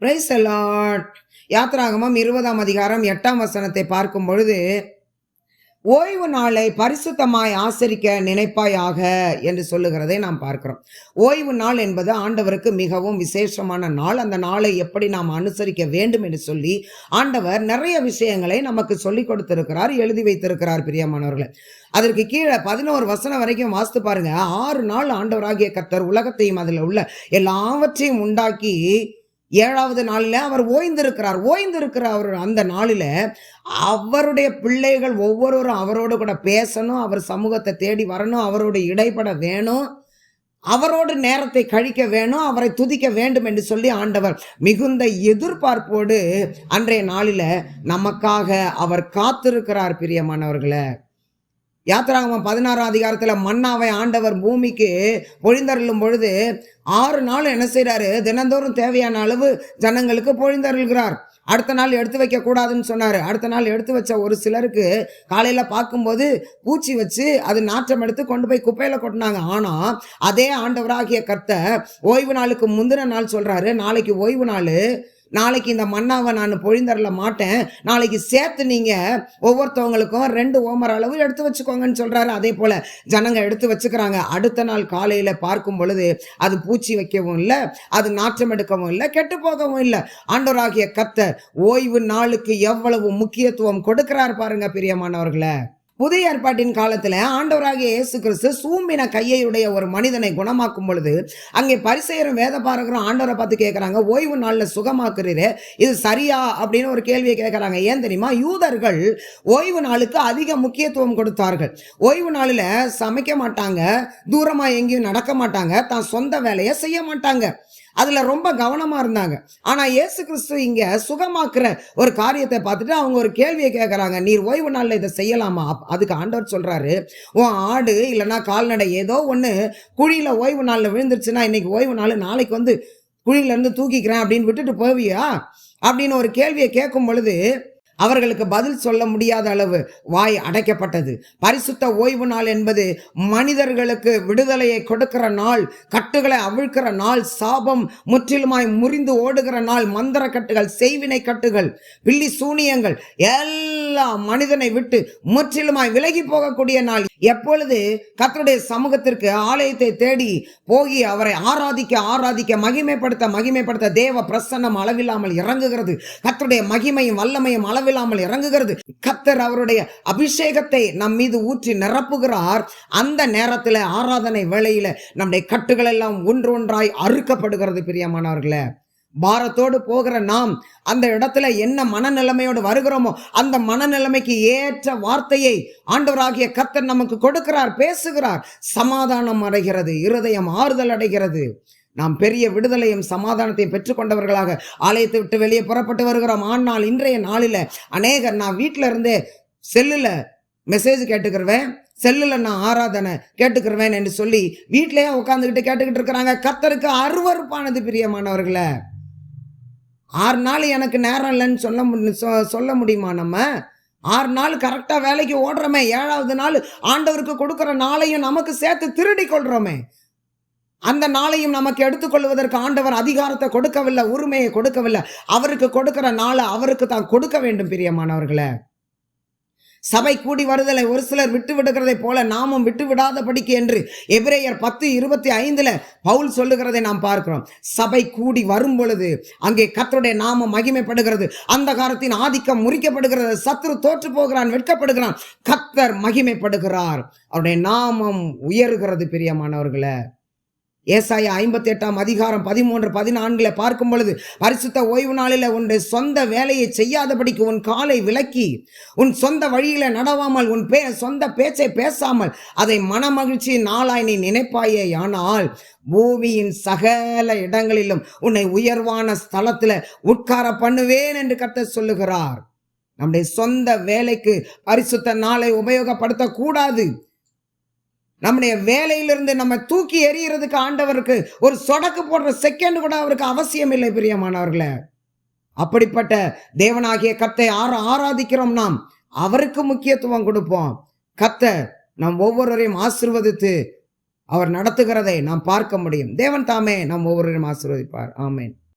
Praise the Lord. யாத்திராகமம் 20ஆம் அதிகாரம் 8ஆம் வசனத்தை பார்க்கும் பொழுது, ஓய்வு நாளை பரிசுத்தமாய் ஆசரிக்க நினைப்பாயாக என்று சொல்லுகிறதை நாம் பார்க்கிறோம். ஓய்வு நாள் என்பது ஆண்டவருக்கு மிகவும் விசேஷமான நாள். அந்த நாளை எப்படி நாம் அனுசரிக்க வேண்டும் என்று சொல்லி ஆண்டவர் நிறைய விஷயங்களை நமக்கு சொல்லிக் கொடுத்திருக்கிறார், எழுதி வைத்திருக்கிறார். பிரியமானவர்களே, அதற்கு கீழே 11 வசனம் வரைக்கும் வாசித்து பாருங்க. 6 நாள் ஆண்டவராகிய கர்த்தர் உலகத்தையும் அதில் உள்ள எல்லாவற்றையும் உண்டாக்கி 7வது நாளில் அவர் ஓய்ந்திருக்கிறார். அவர் அந்த நாளில் அவருடைய பிள்ளைகள் ஒவ்வொருவரும் அவரோடு கூட பேசணும், அவர் சமூகத்தை தேடி வரணும், அவரோடு இடைப்பட வேணும், அவரோடு நேரத்தை கழிக்க வேணும், அவரை துதிக்க வேண்டும் என்று சொல்லி ஆண்டவர் மிகுந்த எதிர்பார்ப்போடு அன்றைய நாளில் நமக்காக அவர் காத்திருக்கிறார். பிரியமானவர்களே, யாத்திராகமம் 16ஆம் அதிகாரத்தில் மன்னாவை ஆண்டவர் பூமிக்கு பொழிந்தருளும் பொழுது 6 நாள் என்ன செய்கிறாரு? தினந்தோறும் தேவையான அளவு ஜனங்களுக்கு பொழிந்தருள்கிறார். அடுத்த நாள் எடுத்து வைக்க கூடாதுன்னு சொன்னார். அடுத்த நாள் எடுத்து வச்ச ஒரு சிலருக்கு காலையில் பார்க்கும்போது பூச்சி வச்சு அது நாற்றம் எடுத்து கொண்டு போய் குப்பையில் கொட்டினாங்க. ஆனால் அதே ஆண்டவராகிய கர்த்தர் ஓய்வு நாளுக்கு முந்தின நாள் சொல்கிறாரு, நாளைக்கு ஓய்வு நாள், நாளைக்கு இந்த மன்னாவை நான் பொழிந்தரல மாட்டேன், நாளைக்கு சேர்த்து நீங்கள் ஒவ்வொருத்தவங்களுக்கும் 2 ஓமர் அளவு எடுத்து வச்சுக்கோங்கன்னு சொல்கிறாரு. அதே போல் ஜனங்க எடுத்து வச்சுக்கிறாங்க. அடுத்த நாள் காலையில் பார்க்கும் பொழுது அது பூச்சி வைக்கவும் இல்லை, அது நாற்றம் எடுக்கவும் இல்லை, கெட்டு போகவும் இல்லை. ஆண்டவராகிய கர்த்தர் ஓய்வு நாளுக்கு எவ்வளவு முக்கியத்துவம் கொடுக்கிறார் பாருங்க பிரியமானவர்களே. புதிய ஏற்பாட்டின் காலத்தில் ஆண்டவராகிய இயேசு கிறிஸ்து சூம்பின கையையுடைய ஒரு மனிதனை குணமாக்கும் பொழுது அங்கே பரிசேயரும் வேத பாரகரும் ஆண்டவரை பார்த்து கேட்குறாங்க, ஓய்வு நாளில் சுகமாக்குறீரே, இது சரியா அப்படின்னு ஒரு கேள்வியை கேட்குறாங்க. ஏன் தெரியுமா? யூதர்கள் ஓய்வு நாளுக்கு அதிக முக்கியத்துவம் கொடுத்தார்கள். ஓய்வு நாளில் சமைக்க மாட்டாங்க, தூரமாக எங்கேயும் நடக்க மாட்டாங்க, தான் சொந்த வேலையை செய்ய மாட்டாங்க, அதில் ரொம்ப கவனமாக இருந்தாங்க. ஆனால் இயேசு கிறிஸ்து இங்கே சுகமாக்குற ஒரு காரியத்தை பார்த்துட்டு அவங்க ஒரு கேள்வியை கேட்குறாங்க, நீர் ஓய்வு நாளில் இதை செய்யலாமா? அதுக்கு ஆண்டவர் சொல்கிறாரு, உன் ஆடு இல்லைன்னா கால்நடை ஏதோ ஒன்று குழியில் ஓய்வு நாளில் விழுந்துருச்சுன்னா இன்னைக்கு ஓய்வு நாள், நாளைக்கு வந்து குழியிலேருந்து தூக்கிக்கிறேன் அப்படின்னு விட்டுட்டு போவியா அப்படின்னு ஒரு கேள்வியை கேட்கும் பொழுது அவர்களுக்கு பதில் சொல்ல முடியாத அளவு வாய் அடைக்கப்பட்டது. பரிசுத்த ஓய்வு நாள் என்பது மனிதர்களுக்கு விடுதலையை கொடுக்கிற நாள், கட்டுகளை அவிழ்க்கிற நாள், சாபம் முற்றிலுமாய் முறிந்து ஓடுகிற நாள், மந்திர கட்டுகள், செய்வினை கட்டுகள், பில்லி சூனியங்கள் எல்லாம் மனிதனை விட்டு முற்றிலுமாய் விலகி போகக்கூடிய நாள். எப்பொழுது கர்த்தருடைய சமூகத்திற்கு ஆலயத்தை தேடி போகி அவரை ஆராதிக்க மகிமைப்படுத்த தேவ பிரசன்னம் அளவில்லாமல் இறங்குகிறது, கர்த்தருடைய மகிமையும் வல்லமையும் அளவில்லாமல் இறங்குகிறது, கர்த்தர் அவருடைய அபிஷேகத்தை நம் மீது ஊற்றி நிரப்புகிறார். அந்த நேரத்தில் ஆராதனை வேளையில நம்முடைய கட்டுகள் எல்லாம் ஒன்றொன்றாய் அறுக்கப்படுகிறது. பிரியமானவர்களே, பாரத்தோடு போகிற நாம் அந்த இடத்துல என்ன மனநிலைமையோடு வருகிறோமோ அந்த மனநிலைமைக்கு ஏற்ற வார்த்தையை ஆண்டவராகிய கர்த்தர் நமக்கு கொடுக்கிறார், பேசுகிறார். சமாதானம் அடைகிறது, இருதயம் ஆறுதல் அடைகிறது. நாம் பெரிய விடுதலையும் சமாதானத்தையும் பெற்றுக்கொண்டவர்களாக ஆலயத்தை விட்டு வெளியே புறப்பட்டு வருகிறோம். ஆனால் இன்றைய நாளில் அநேகர் நான் வீட்டில் இருந்தே செல்லில் மெசேஜ் கேட்டுக்கிறவேன், செல்லில் நான் ஆராதனை கேட்டுக்கிறவேன் என்று சொல்லி வீட்டிலேயே உட்காந்துக்கிட்டு கேட்டுக்கிட்டு இருக்கிறாங்க. கர்த்தருக்கு அருவருப்பானது. பிரியமானவர்களே, 6 நாள் எனக்கு நேரம் இல்லைன்னு சொல்ல முடியுமா? நம்ம 6 நாள் கரெக்டாக வேலைக்கு ஓடுறோமே, 7வது நாள் ஆண்டவருக்கு கொடுக்குற நாளையும் நமக்கு சேர்த்து திருடி கொள்றோமே. அந்த நாளையும் நமக்கு எடுத்துக்கொள்வதற்கு ஆண்டவர் அதிகாரத்தை கொடுக்கவில்லை, உரிமையை கொடுக்கவில்லை. அவருக்கு கொடுக்கிற நாளை அவருக்கு தான் கொடுக்க வேண்டும். பிரியமானவர்களே, சபை கூடி வருதலை ஒரு சிலர் விட்டு விடுகிறதை போல நாமும் விட்டு விடாதபடிக்கு என்று எபிரேயர் 10:25 பவுல் சொல்லுகிறதை நாம் பார்க்கிறோம். சபை கூடி வரும் பொழுது அங்கே கர்த்தருடைய நாமம் மகிமைப்படுகிறது, அந்த காலத்தின் ஆதிக்கம் முறிக்கப்படுகிறது, சத்துரு தோற்று போகிறான், வெட்கப்படுகிறான், கர்த்தர் மகிமைப்படுகிறார், அவருடைய நாமம் உயர்கிறது. பிரியமானவர்களே, ஏசாயா 58ஆம் அதிகாரம் 13-14 பார்க்கும் பொழுது, பரிசுத்த ஓய்வு நாளில் உன்னுடைய சொந்த வேலையை செய்யாதபடிக்கு உன் காலை விலக்கி உன் சொந்த வழியில நடவாமல் உன் சொந்த பேச்சை பேசாமல் அதை மனமகிழ்ச்சி நாளாய் நீ நினைப்பாயே, ஆனால் பூமியின் சகல இடங்களிலும் உன்னை உயர்வான ஸ்தலத்துல உட்கார பண்ணுவேன் என்று கர்த்தர் சொல்லுகிறார். நம்முடைய சொந்த வேலைக்கு பரிசுத்த நாளை உபயோகப்படுத்தக்கூடாது. நம்முடைய வேலையிலிருந்து நம்ம தூக்கி எறிகிறதுக்கு ஆண்டவருக்கு ஒரு சொடக்கு போடுற செகண்ட் கூட அவருக்கு அவசியம் இல்லை. பிரியமானவர்களே, அப்படிப்பட்ட தேவனாகிய கர்த்தரை ஆராதிக்கிறோம். நாம் அவருக்கு முக்கியத்துவம் கொடுப்போம். கர்த்தர் நம் ஒவ்வொருவரையும் ஆசீர்வதித்து அவர் நடத்துகிறதை நாம் பார்க்க முடியும். தேவன் தாமே நம் ஒவ்வொருவரையும் ஆசீர்வதிப்பார். ஆமென்.